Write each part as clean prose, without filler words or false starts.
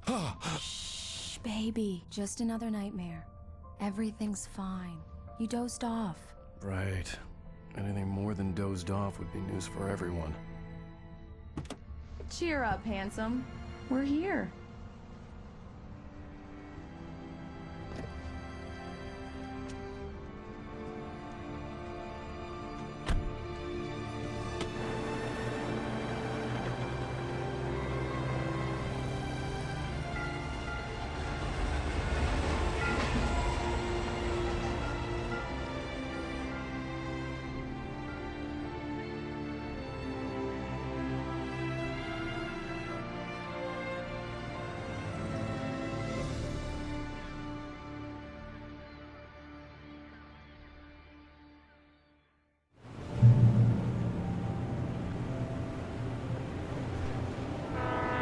Shh, baby. Just another nightmare. Everything's fine. You dozed off. Right. Anything more than dozed off would be news for everyone. Cheer up, handsome. We're here.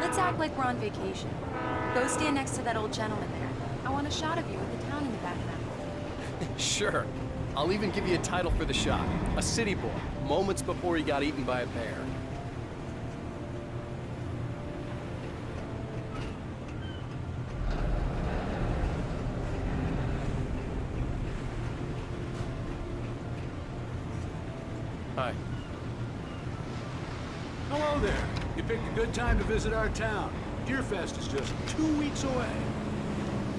Let's act like we're on vacation. Go stand next to that old gentleman there. I want a shot of you with the town in the background. Sure. I'll even give you a title for the shot. A city boy, moments before he got eaten by a bear. Hi. Hello there. You picked a good time to visit our town. Deerfest is just 2 weeks away.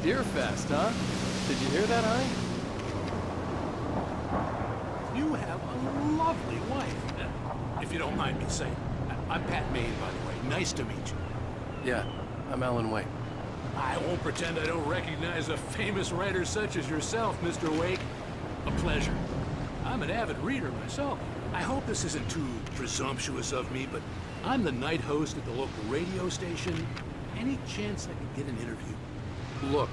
Deerfest, huh? Did you hear that, honey? You have a lovely wife. If you don't mind me saying. I'm Pat Payne, by the way. Nice to meet you. Yeah, I'm Alan Wake. I won't pretend I don't recognize a famous writer such as yourself, Mr. Wake. A pleasure. I'm an avid reader myself. I hope this isn't too presumptuous of me, but I'm the night host at the local radio station. Any chance I could get an interview? Look,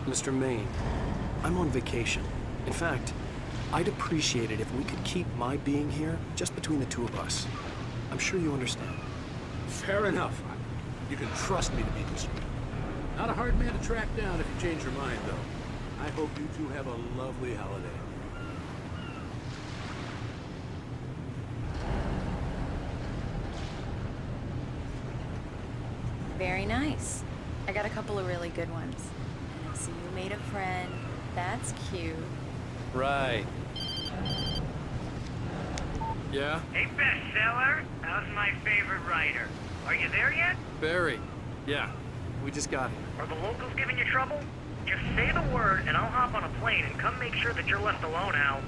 Mr. Maine, I'm on vacation. In fact, I'd appreciate it if we could keep my being here just between the two of us. I'm sure you understand. Fair enough. You can trust me to be discreet. Not a hard man to track down if you change your mind, though. I hope you two have a lovely holiday. Very nice. I got a couple of really good ones. And I see you made a friend. That's cute. Right. Yeah? Hey, bestseller. How's my favorite writer? Are you there yet? Barry. Yeah. We just got here. Are the locals giving you trouble? Just say the word and I'll hop on a plane and come make sure that you're left alone, Al.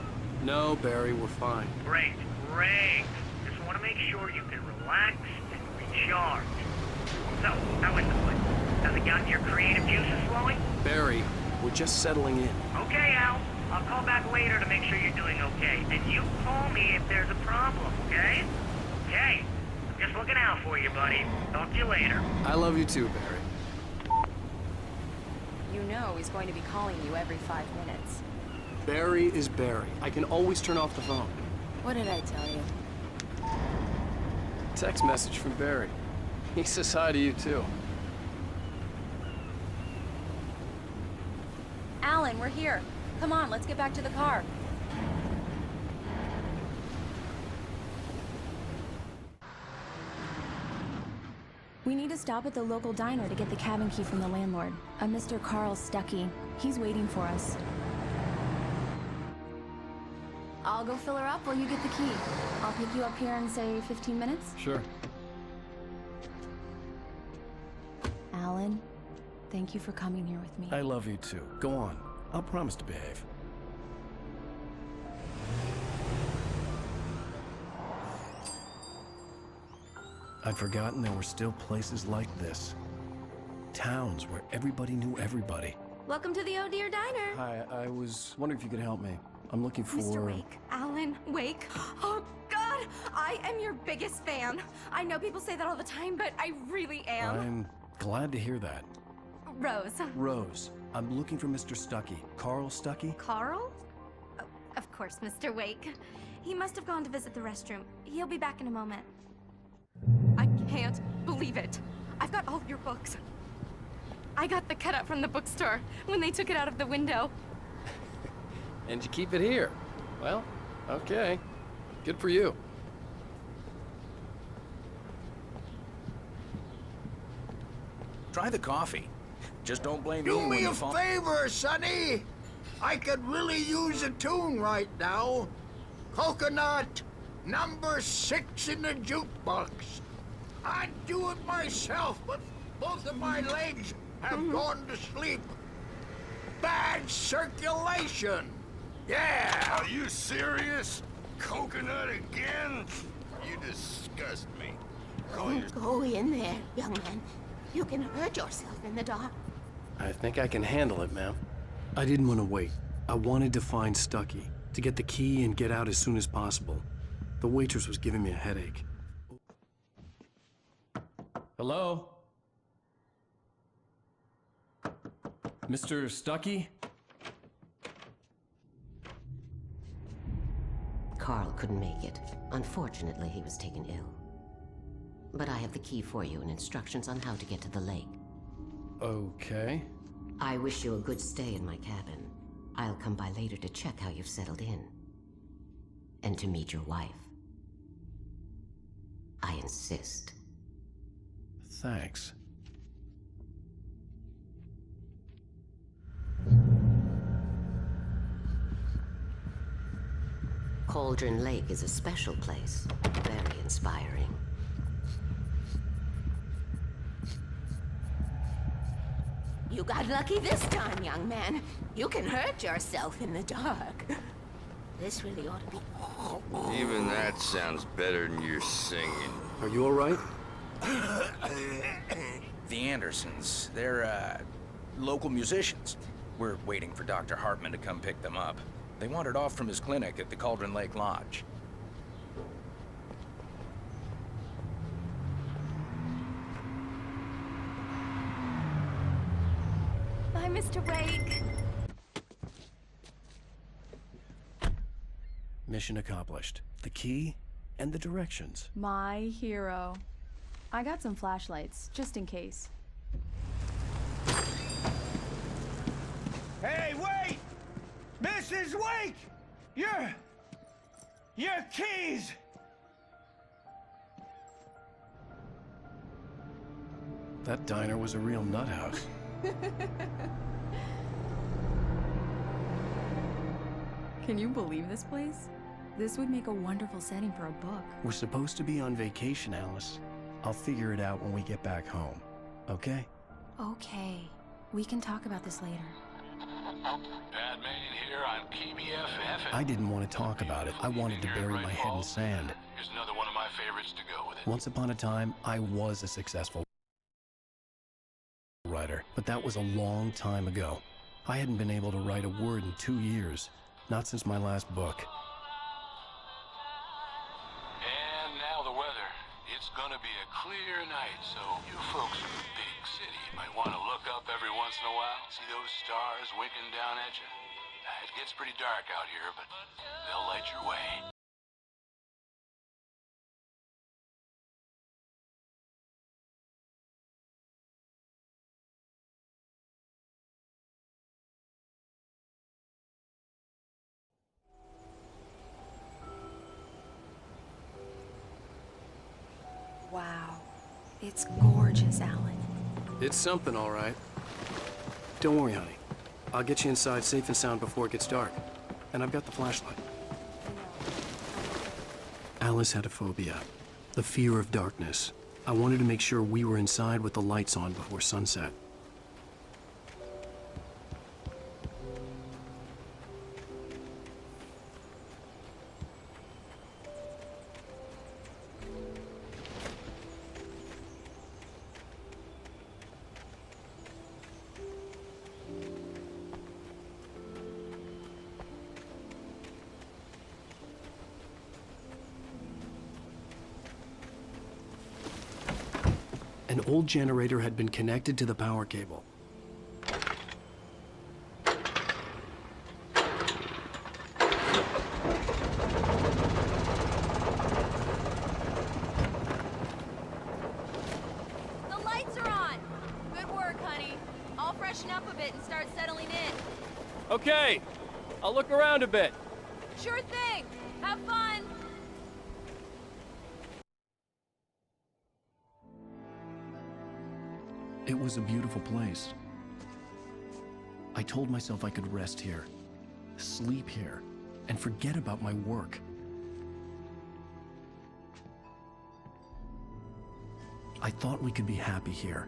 No, Barry, we're fine. Great, great. Just want to make sure you can relax and recharge. So, how is the place? Has it gotten your creative juices flowing? Barry, we're just settling in. Okay, Al. I'll call back later to make sure you're doing okay. And you call me if there's a problem, okay? Okay. I'm just looking out for you, buddy. Talk to you later. I love you too, Barry. You know he's going to be calling you every 5 minutes. Barry is Barry. I can always turn off the phone. What did I tell you? Text message from Barry. He says hi to you too. Alan, we're here. Come on, let's get back to the car. We need to stop at the local diner to get the cabin key from the landlord, a Mr. Carl Stuckey. He's waiting for us. I'll go fill her up while you get the key. I'll pick you up here in, say, 15 minutes? Sure. Alan, thank you for coming here with me. I love you too. Go on. I'll promise to behave. I'd forgotten there were still places like this. Towns where everybody knew everybody. Welcome to the Oh Dear Diner. Hi, I was wondering if you could help me. I'm looking for... Mr. Wake. Alan Wake. Oh, God! I am your biggest fan. I know people say that all the time, but I really am. I'm glad to hear that. Rose. Rose, I'm looking for Mr. Stuckey. Carl Stuckey? Carl? Oh, of course, Mr. Wake. He must have gone to visit the restroom. He'll be back in a moment. I can't believe it. I've got all of your books. I got the cutout from the bookstore when they took it out of the window. And you keep it here. Well, okay. Good for you. Try the coffee. Just don't blame Do me when me you a fall. favor, Sonny. I could really use a tune right now. Coconut, number 6 in the jukebox. I'd do it myself, but both of my legs have gone to sleep. Bad circulation. Yeah. Are you serious? Coconut again? You disgust me. Don't go in there, young man. You can hurt yourself in the dark. I think I can handle it, ma'am. I didn't want to wait. I wanted to find Stucky, to get the key and get out as soon as possible. The waitress was giving me a headache. Hello? Mr. Stucky? Carl couldn't make it. Unfortunately, he was taken ill. But I have the key for you and instructions on how to get to the lake. Okay. I wish you a good stay in my cabin. I'll come by later to check how you've settled in. And to meet your wife. I insist. Thanks. Cauldron Lake is a special place. Very inspiring. You got lucky this time, young man. You can hurt yourself in the dark. This really ought to be... Even that sounds better than your singing. Are you all right? The Andersons, they're, local musicians. We're waiting for Dr. Hartman to come pick them up. They wandered off from his clinic at the Cauldron Lake Lodge. Bye, Mr. Wake. Mission accomplished. The key and the directions. My hero. I got some flashlights, just in case. Hey, wait! Mrs. Wake! Your keys! That diner was a real nut house. Can you believe this place? This would make a wonderful setting for a book. We're supposed to be on vacation, Alice. I'll figure it out when we get back home. Okay? Okay. We can talk about this later. Pat Maine here on KBFF. I didn't want to talk about it. I wanted to bury my head in sand. Here's another one of my favorites to go with it. Once upon a time, I was a successful writer, but that was a long time ago. I hadn't been able to write a word in 2 years, not since my last book. And now the weather. It's gonna be a clear night, so you folks in the big city might want to look up every once in a while. See those stars winking down at you? It gets pretty dark out here, but they'll light your way. Wow. It's gorgeous, Alan. It's something, all right. Don't worry, honey. I'll get you inside safe and sound before it gets dark. And I've got the flashlight. Alice had a phobia. The fear of darkness. I wanted to make sure we were inside with the lights on before sunset. An old generator had been connected to the power cable. The lights are on! Good work, honey. I'll freshen up a bit and start settling in. Okay. I'll look around a bit. Sure thing! Have fun! It was a beautiful place. I told myself I could rest here, sleep here, and forget about my work. I thought we could be happy here.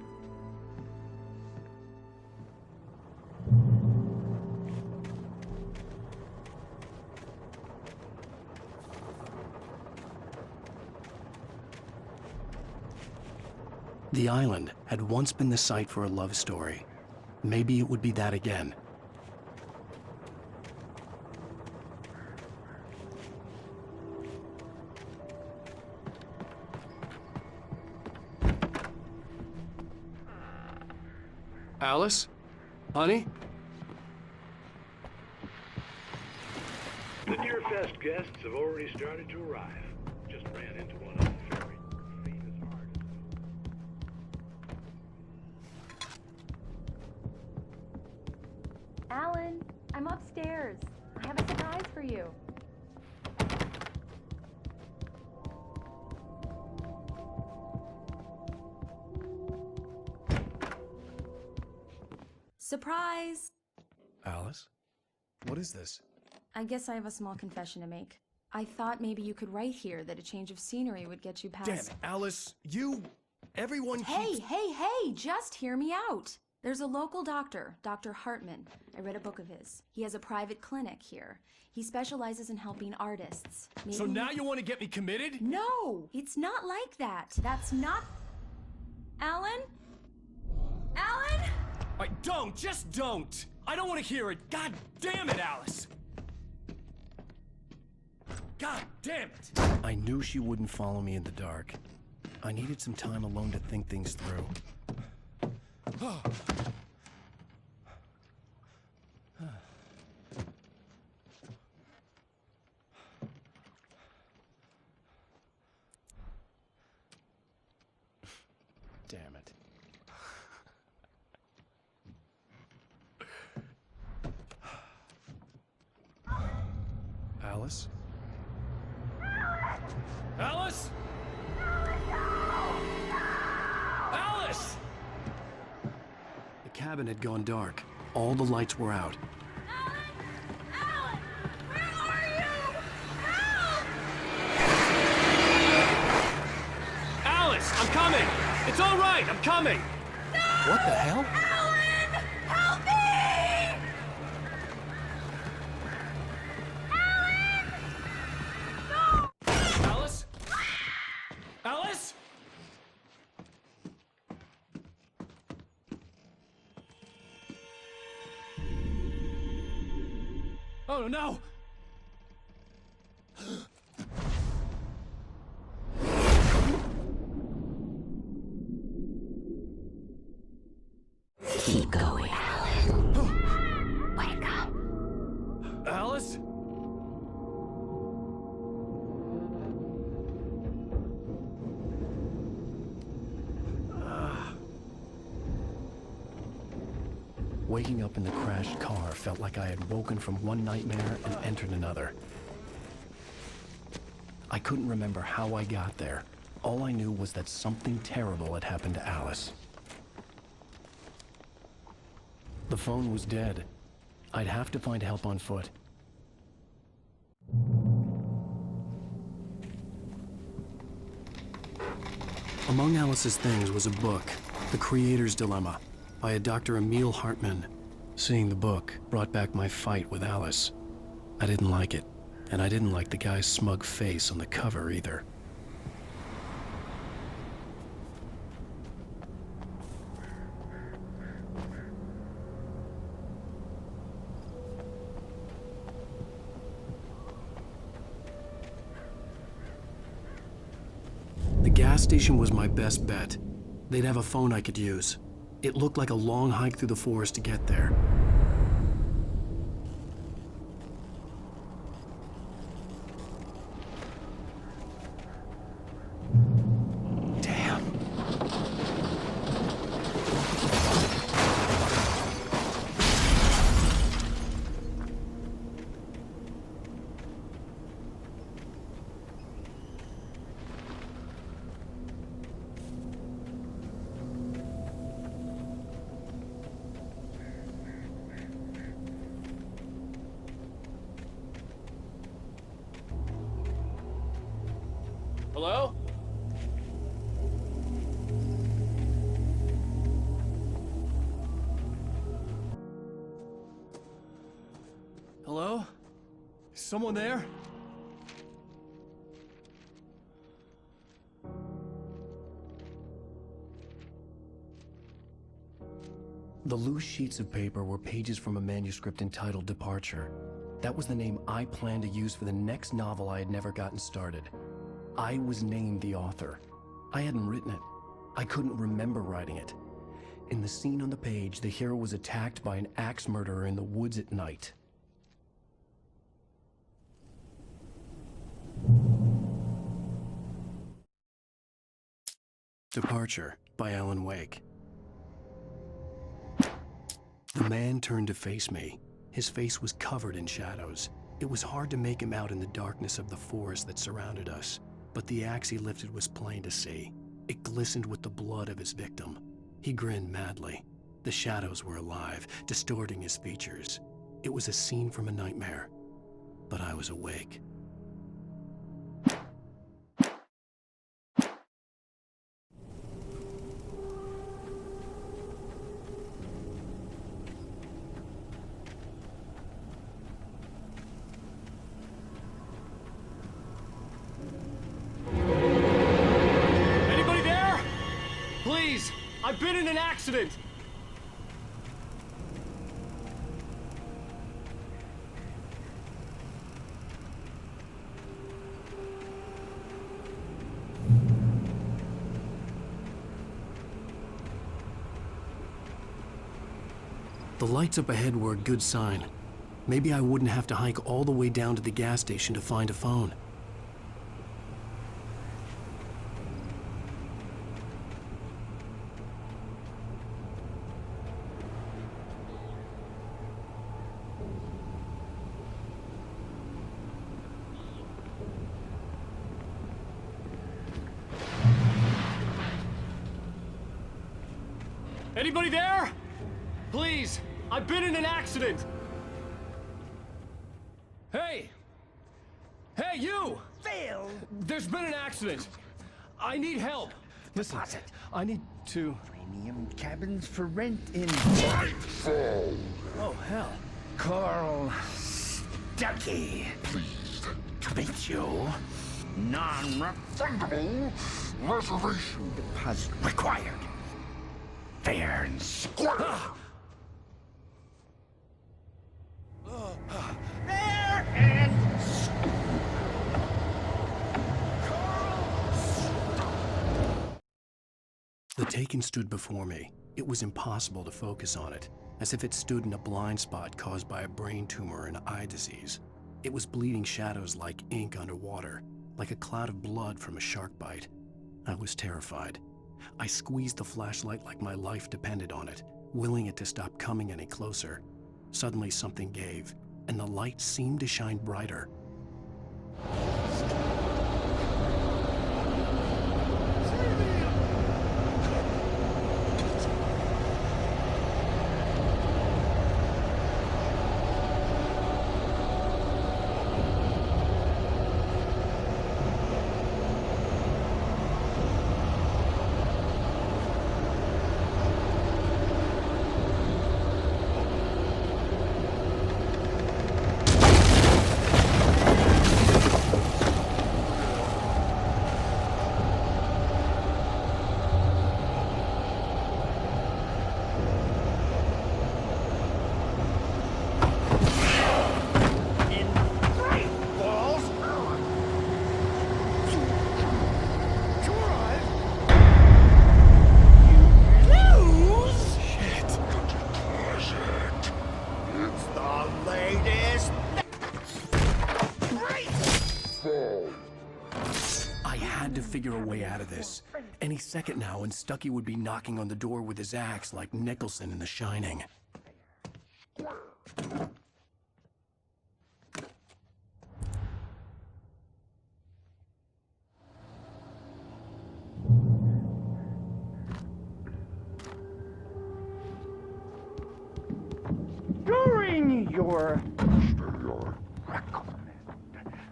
The island had once been the site for a love story. Maybe it would be that again. Alice? Honey? The Deerfest guests have already started to arrive. Just ran into one on the ferry. Fate is hard. Alan, I'm upstairs. I have a surprise for you. Surprise! Alice? What is this? I guess I have a small confession to make. I thought maybe you could write here that a change of scenery would get you past... Damn it, Alice, everyone Hey, just hear me out. There's a local doctor, Dr. Hartman. I read a book of his. He has a private clinic here. He specializes in helping artists. Maybe... So now you want to get me committed? No, it's not like that. That's not... Alan? Alan? Just don't! I don't want to hear it! God damn it, Alice! God damn it! I knew she wouldn't follow me in the dark. I needed some time alone to think things through. Damn it. Alice? Alice? Alice! The cabin had gone dark. All the lights were out. Alan! Where are you? Help! Alice, I'm coming! It's all right, I'm coming! What the hell? Alan! Help me! Alice? Alice? Oh no! Keep going, Alan. Wake up. Alice? Waking up in the crashed car felt like I had woken from one nightmare and entered another. I couldn't remember how I got there. All I knew was that something terrible had happened to Alice. The phone was dead. I'd have to find help on foot. Among Alice's things was a book, The Creator's Dilemma, by a Dr. Emil Hartman. Seeing the book brought back my fight with Alice. I didn't like it, and I didn't like the guy's smug face on the cover either. The gas station was my best bet. They'd have a phone I could use. It looked like a long hike through the forest to get there. Damn. Hello? Hello? Is someone there? The loose sheets of paper were pages from a manuscript entitled Departure. That was the name I planned to use for the next novel I had never gotten started. I was named the author. I hadn't written it. I couldn't remember writing it. In the scene on the page, the hero was attacked by an axe murderer in the woods at night. Departure by Alan Wake. The man turned to face me. His face was covered in shadows. It was hard to make him out in the darkness of the forest that surrounded us, but the axe he lifted was plain to see. It glistened with the blood of his victim. He grinned madly. The shadows were alive, distorting his features. It was a scene from a nightmare, but I was awake. I've been in an accident! The lights up ahead were a good sign. Maybe I wouldn't have to hike all the way down to the gas station to find a phone. Anybody there? Please, I've been in an accident! Hey! Hey, you! Phil! There's been an accident! I need help! Listen, I need to... Premium cabins for rent in... Nightfall! Oh, hell. Carl Stuckey. Pleased To meet you. Non-refundable reservation deposit required. Fair and square. Fair and The Taken stood before me. It was impossible to focus on it, as if it stood in a blind spot caused by a brain tumor and eye disease. It was bleeding shadows like ink underwater, like a cloud of blood from a shark bite. I was terrified. I squeezed the flashlight like my life depended on it, willing it to stop coming any closer. Suddenly something gave, and the light seemed to shine brighter. Figure a way out of this. Any second now, and Stuckey would be knocking on the door with his axe like Nicholson in The Shining. during your recommend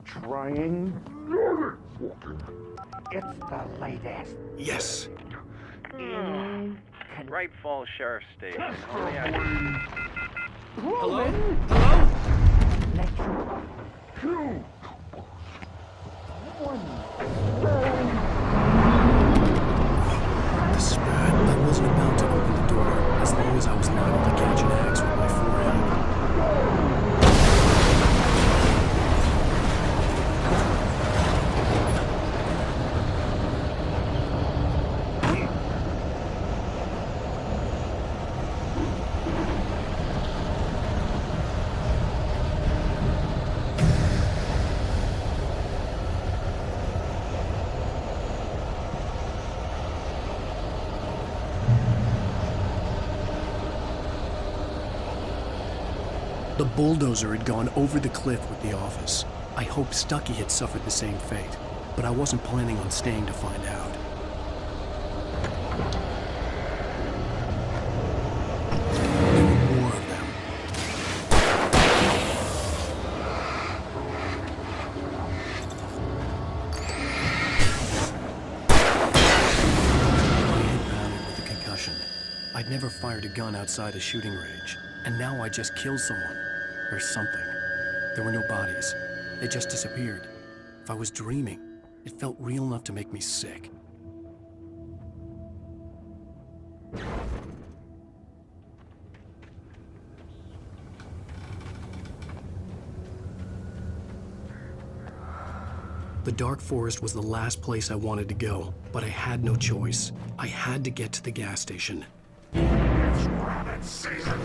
trying walking It's the latest. Yes. Bright Falls Sheriff Station. Only Hello? Hello? Let you. Two. One. This is bad. I wasn't about to open the door, as long as I was not able to catch an axe with my forehead. The bulldozer had gone over the cliff with the office. I hoped Stucky had suffered the same fate, but I wasn't planning on staying to find out. There were more of them. My head pounded with a concussion. I'd never fired a gun outside a shooting range, and now I just killed someone. Or something. There were no bodies. They just disappeared. If I was dreaming, it felt real enough to make me sick. The dark forest was the last place I wanted to go, but I had no choice. I had to get to the gas station. It's rabbit season.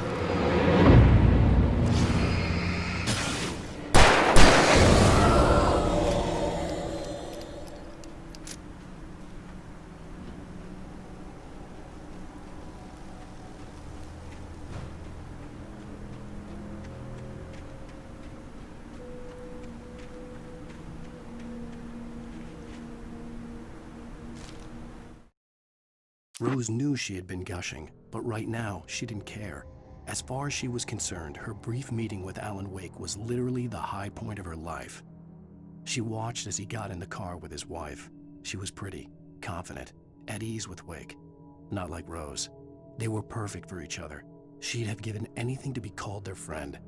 Rose knew she had been gushing, but right now, she didn't care. As far as she was concerned, her brief meeting with Alan Wake was literally the high point of her life. She watched as he got in the car with his wife. She was pretty, confident, at ease with Wake. Not like Rose. They were perfect for each other. She'd have given anything to be called their friend.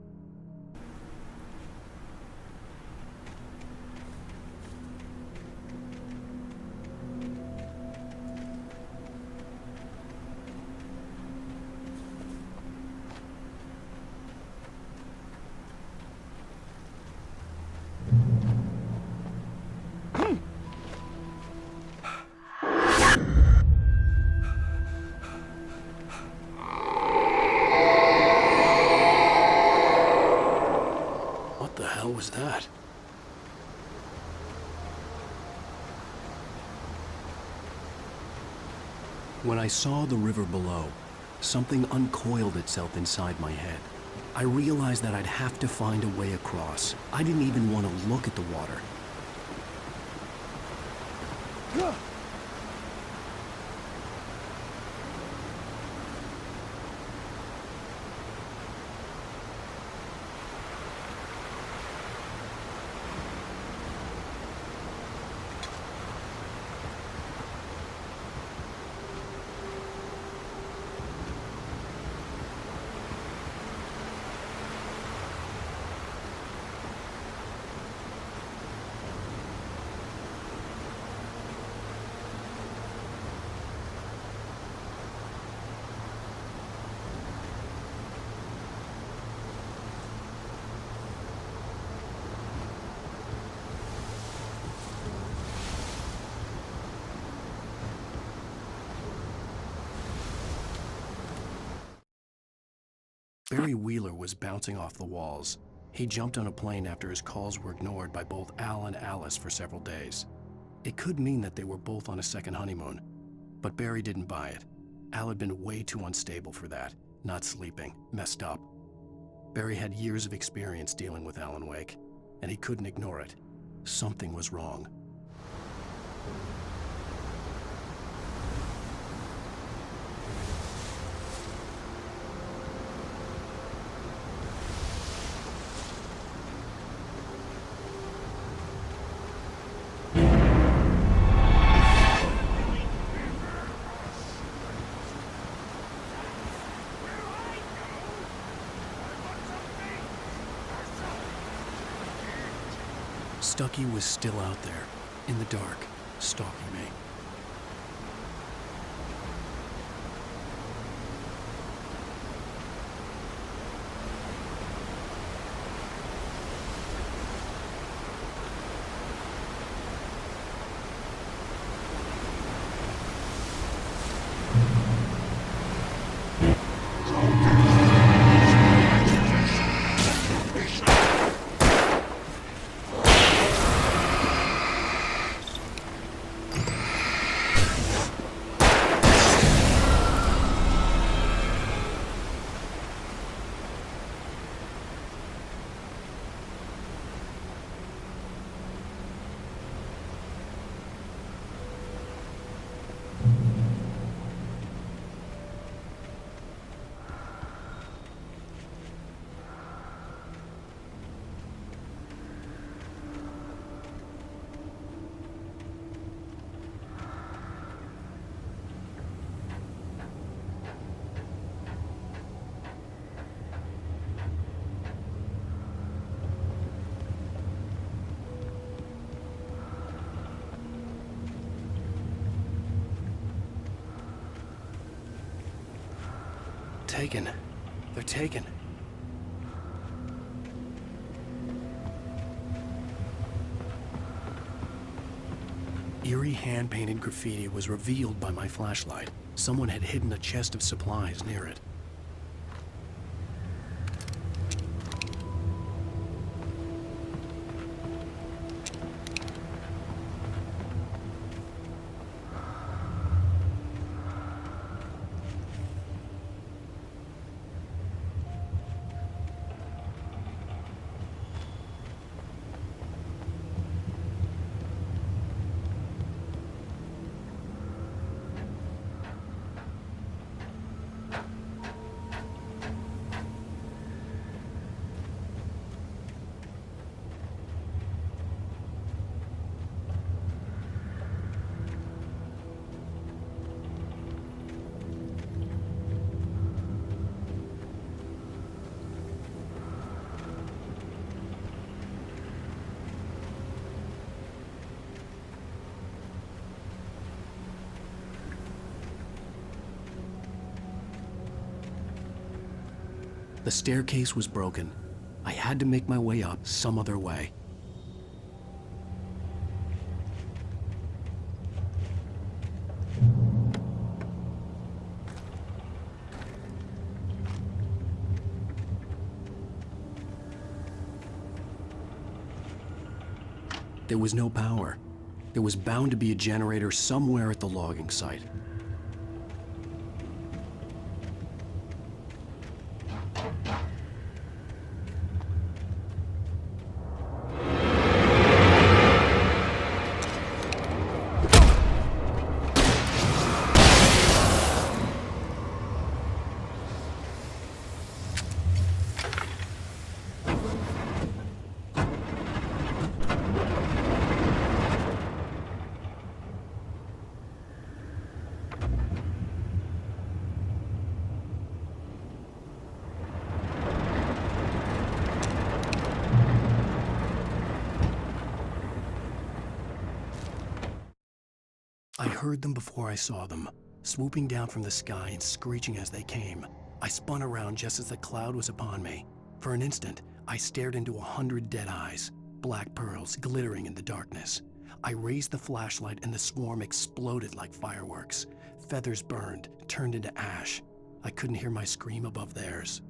What was that? When I saw the river below, something uncoiled itself inside my head. I realized that I'd have to find a way across. I didn't even want to look at the water. Barry Wheeler was bouncing off the walls. He jumped on a plane after his calls were ignored by both Al and Alice for several days. It could mean that they were both on a second honeymoon, but Barry didn't buy it. Al had been way too unstable for that, not sleeping, messed up. Barry had years of experience dealing with Alan Wake, and he couldn't ignore it. Something was wrong. Stucky was still out there, in the dark, stalking me. Taken. They're taken. Eerie hand-painted graffiti was revealed by my flashlight. Someone had hidden a chest of supplies near it. The staircase was broken. I had to make my way up some other way. There was no power. There was bound to be a generator somewhere at the logging site. I heard them before I saw them, swooping down from the sky and screeching as they came. I spun around just as the cloud was upon me. For an instant, I stared into 100 dead eyes, black pearls glittering in the darkness. I raised the flashlight and the swarm exploded like fireworks. Feathers burned, turned into ash. I couldn't hear my scream above theirs.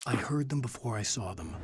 I heard them before I saw them.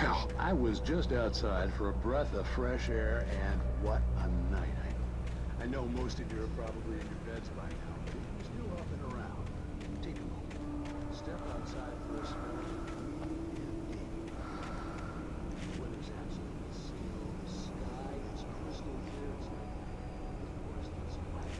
Well, I was just outside for a breath of fresh air, and what a night. I know most of you are probably in your beds by now, but if you're still up and around, take a moment. Step outside for a spell. The weather's absolutely still. The sky is crystal clear. It's like, of course, that's black.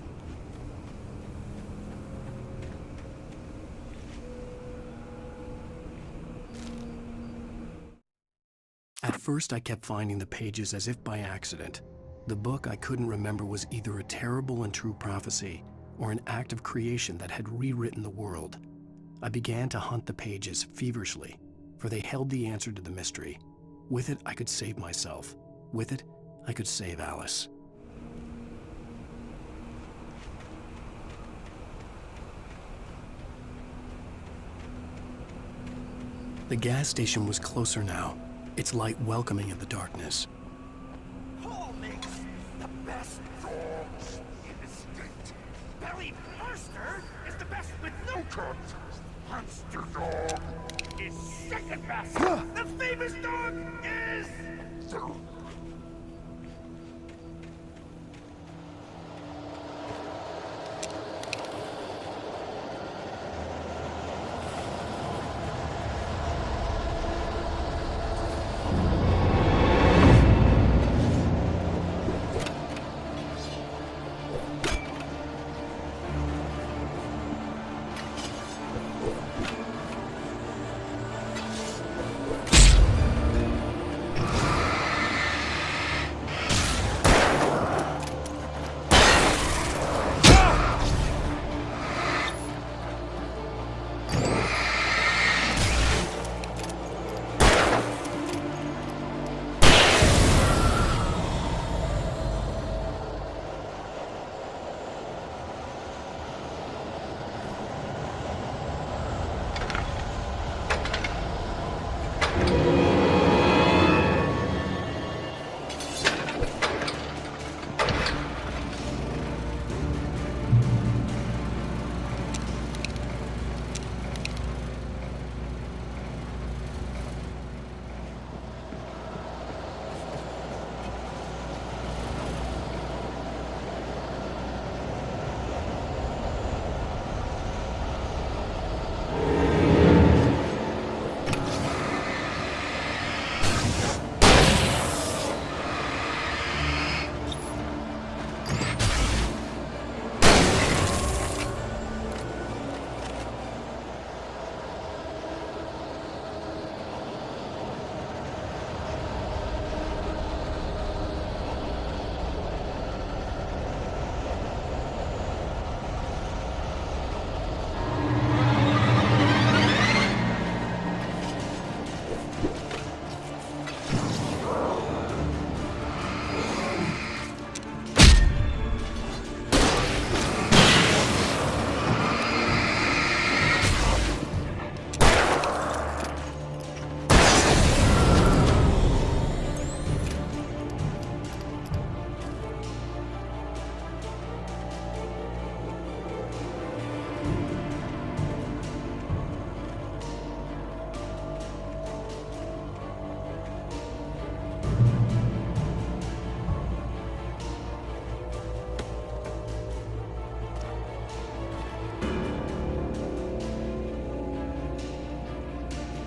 At first, I kept finding the pages as if by accident. The book I couldn't remember was either a terrible and true prophecy or an act of creation that had rewritten the world. I began to hunt the pages feverishly, for they held the answer to the mystery. With it, I could save myself. With it, I could save Alice. The gas station was closer now, its light welcoming in the darkness. Paul makes the best dogs in the state. Barry Mercer is the best with no cuts. Monster Dog is second best. The famous dog is...